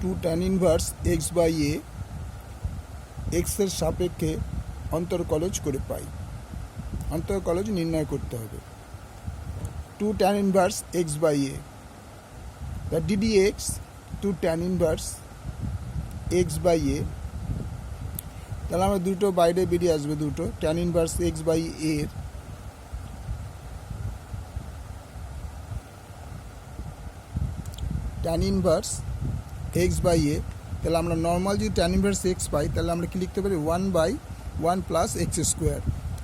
Two tan inverse x by a এক্সের সাপেক্ষে অন্তর্কলজ করে পাই। অন্তর্কলজ নির্ণয় করতে হবে। Two tan inverse x by a the d d x two tan inverse x by a, তাহলে আমরা দুটো বাইরে বেরিয়ে আসবে, দুটো ট্যান ইনভার্স এক্স বাই এর tan inverse x by a, তাহলে আমরা নর্মাল যদি ট্যান ইনভার্স এক্স পাই তাহলে আমরা কি লিখতে পারি 1/1 প্লাস এক্স স্কোয়ার।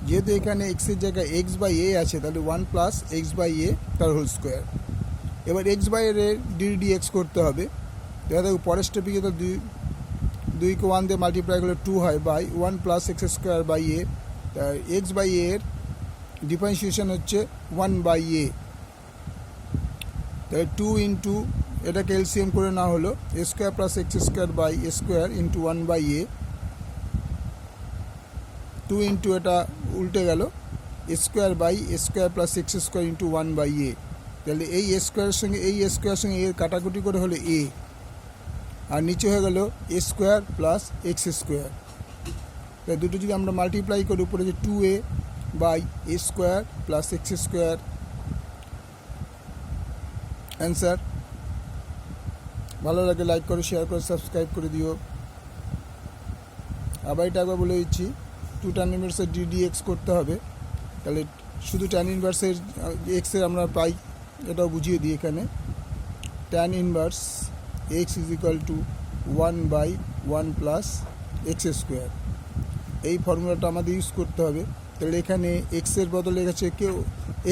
যেহেতু এখানে এক্সের জায়গায় এক্স বাই এ আছে তাহলে 1 প্লাস এক্স বাই এ তার হোল স্কোয়ার। এবার এক্স বাই এর ডিডি এক্স করতে হবে। দেখো পরের স্টেপে তো 2কে 1 দিয়ে মাল্টিপ্লাই করলে 2 হয় by 1 plus x square by A. X by এর ডিফারেন্সিয়েশন হচ্ছে 1 বাই এ, তাহলে 2 ইন্টু এটাকে এলসিএম করে না হলো a square plus x square by A square into 1 by a. 2 into এটা উল্টে গেল এ square by A square plus x square into 1 by a. তাহলে এই এ স্কোয়ারের সঙ্গে এই এ স্কোয়ারের সঙ্গে এর কাটাকুটি করে হলো এ, আর নিচে হয়ে গেল এ স্কোয়ার প্লাস এক্স স্কোয়ার। তাই দুটো যদি আমরা মাল্টিপ্লাই করি উপরে যে 2a by A square plus x square answer. ভালো লাগে লাইক করো, শেয়ার করো, সাবস্ক্রাইব করে দিও। আবার এটা একবার বলে দিচ্ছি, টু ট্যান ইনভার্সের ডিডি এক্স করতে হবে। তাহলে শুধু ট্যান ইনভার্সের এক্সের আমরা পাই, এটাও বুঝিয়ে দিই এখানে। Tan inverse x is equal two 1/1 plus x square. এই ফর্মুলাটা আমাদের ইউজ করতে হবে। তাহলে এখানে এক্সের বদলে গেছে কেউ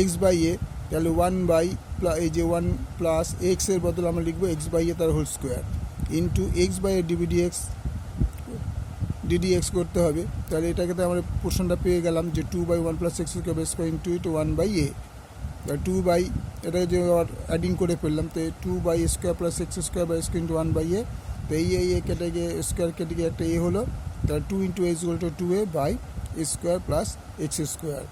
এক্স বাই এ, তাহলে 1 বাই এই যে 1 প্লাস এক্সের বদলে আমরা লিখবো এক্স বাই এ তার whole square into X by A D D X করতে হবে। তাহলে এটাকে তো আমরা পোর্শনটা পেয়ে গেলাম যে 2/1 plus x square into 1 by a. 2 by এটা যে আবার অ্যাডিং করে ফেললাম, তো 2 by square plus x square by square into 1 by a. তো এই কেটে গিয়ে স্কোয়ার কেটে গিয়ে একটা এ হলো, তাহলে 2 into A is equal to 2a by square plus x square.